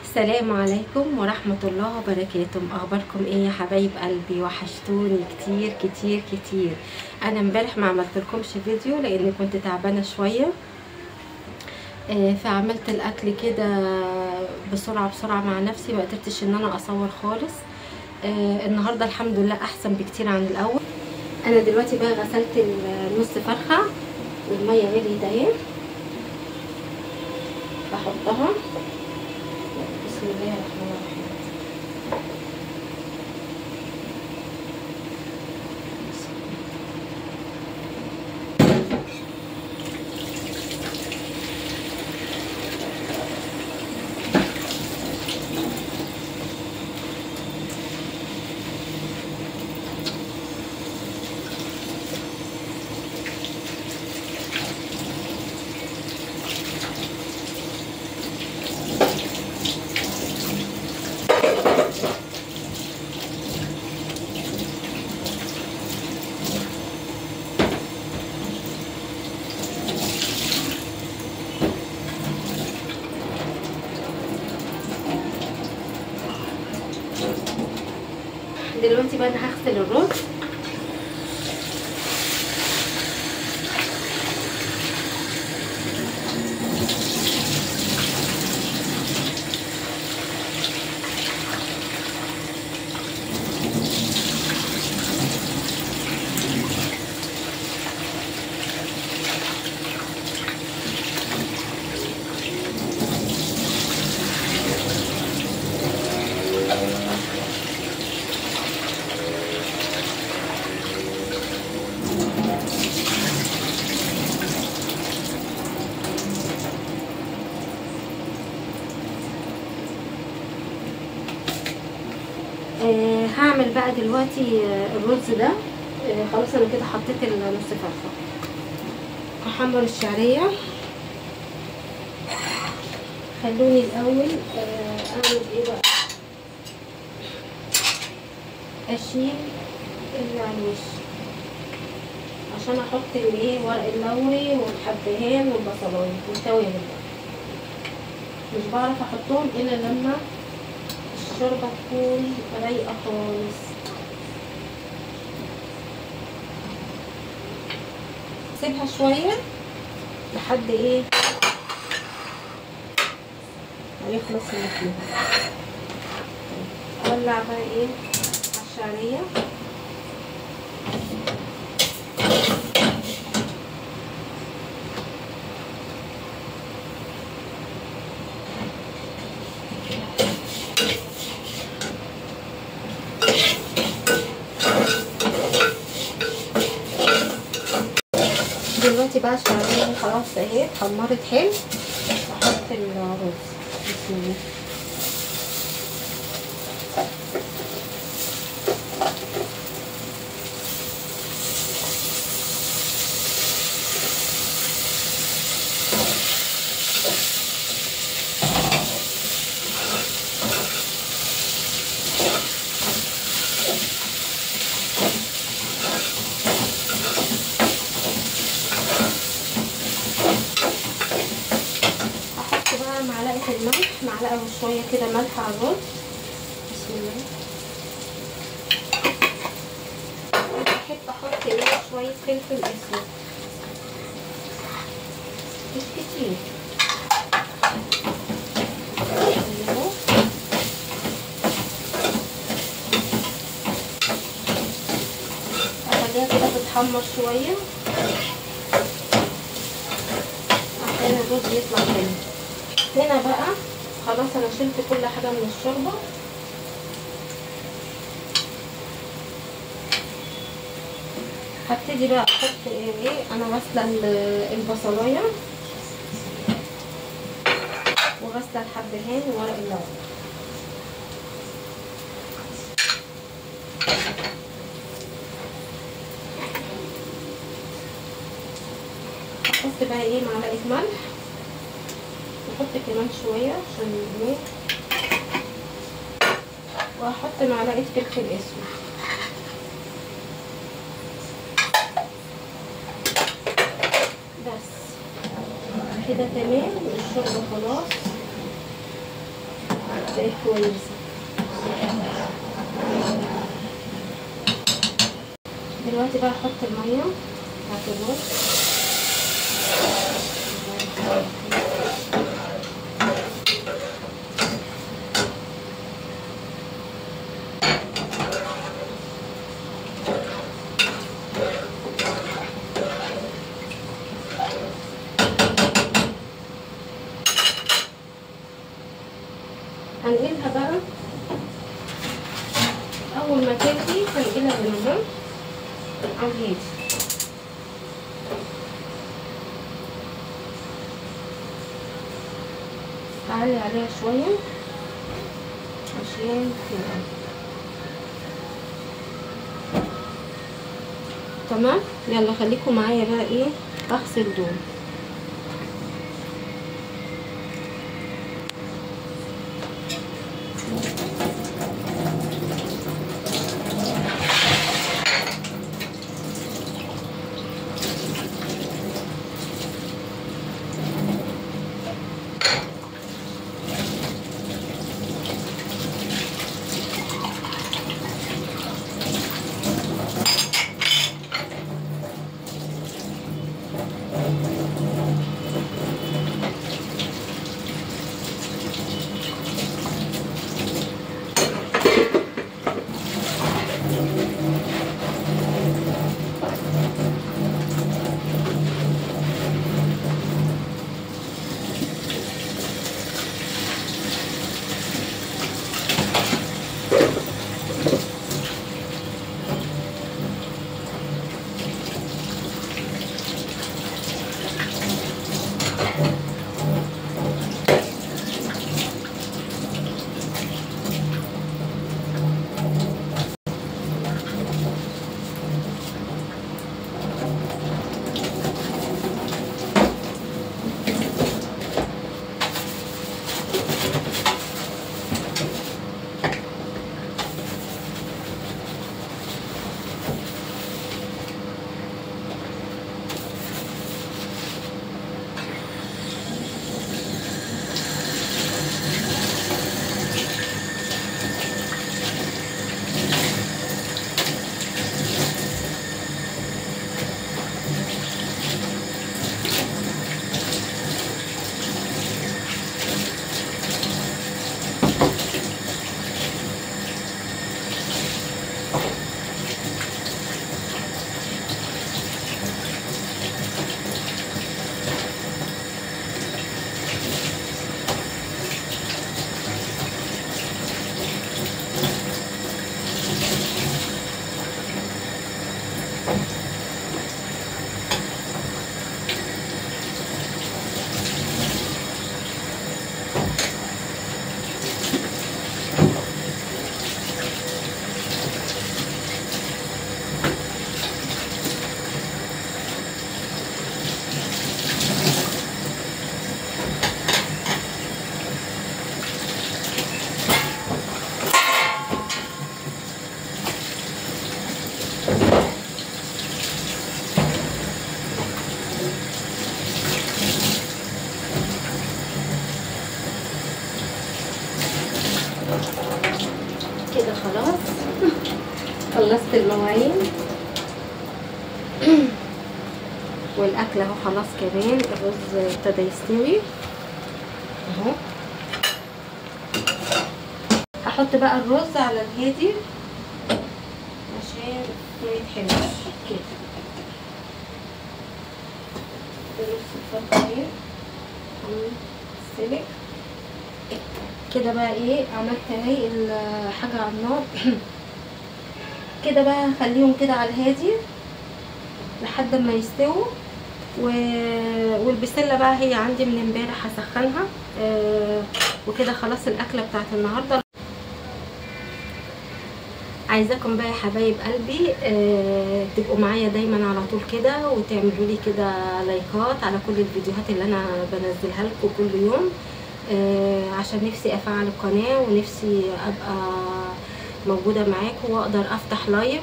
السلام عليكم ورحمة الله وبركاته. اخباركم ايه يا حبايب قلبي؟ وحشتوني كتير كتير كتير. انا امبارح ما عملتلكمش فيديو لاني كنت تعبانة شوية، فعملت الاكل كده بسرعة مع نفسي، ما قدرتش ان انا اصور خالص. النهاردة الحمد لله احسن بكتير عن الاول. انا دلوقتي بقى غسلت النص فرخة والمية غليت اهي، بحطها. بسم الله الرحمن الرحيم. دلوقتي بقى انا هغسل الرز. هعمل بقى دلوقتي الرز ده. خلاص انا كده حطيت النص فرخه. هحمر الشعريه. خلوني الاول اعمل ايه بقى، اشيل اللي على الوش عشان احط الايه ورق اللوري والحبهان والبصلايه والتوابل. مش بعرف احطهم الا لما الشوربه تكون رايقه خالص. سيبها شويه لحد ايه هيخلص اللي فيها. اولع بقى ايه على الشعريه. دلوقتي بقى الشعريه خلاص اهي اتحمرت حلو. احط الرز. بسم الله. معلقه الملح، معلقه وشويه كده ملح على الرز. بسم الله. بحب احط ايه شويه فلفل اسود، مش كتير. اخليها كده تتحمر شويه عشان الرز يطلع حلو. هنا بقى خلاص انا شلت كل حاجه من الشوربه. هبتدي بقى احط ايه، انا غاسله البصلايه وغاسله الحبهان وورق اللوري. هحط بقى ايه معلقه ملح، واحط كمان شويه عشان ايه، وهحط معلقه فلفل اسود. بس كده تمام. الشوربه خلاص بقت كويسه. دلوقتي بقى احط الميه بتاعت الرز. هنقلها بقى اول ما تغلي، هنقلها من هنا على الهادي. اعلي عليها شويه عشان تغلي. تمام. يلا خليكم معايا بقى ايه، اغسل دول. كده خلاص خلصت المواعين والاكل اهو خلاص. كمان الرز ابتدى يستوي اهو. هحط بقى الرز على الهادي عشان ما يتحرقش كده. نص الفرخه السلق كده. بقى ايه، عملت اهي الحاجه على النار كده. بقى هخليهم كده على الهادي لحد ما يستووا. والبسله بقى هي عندي من امبارح هسخنها. وكده خلاص الاكله بتاعت النهارده. عايزاكم بقى يا حبايب قلبي تبقوا معايا دايما على طول كده، وتعملوا لي كده لايكات على كل الفيديوهات اللي انا بنزلها لكم كل يوم، عشان نفسي افعل القناه ونفسي ابقى موجوده معاكم واقدر افتح لايف،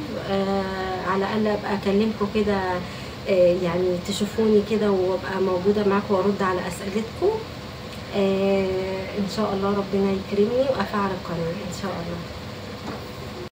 على الاقل ابقى اكلمكم كده، يعني تشوفوني كده وابقى موجوده معاكم وارد على اسئلتكم. ان شاء الله ربنا يكرمني وافعل القناه ان شاء الله.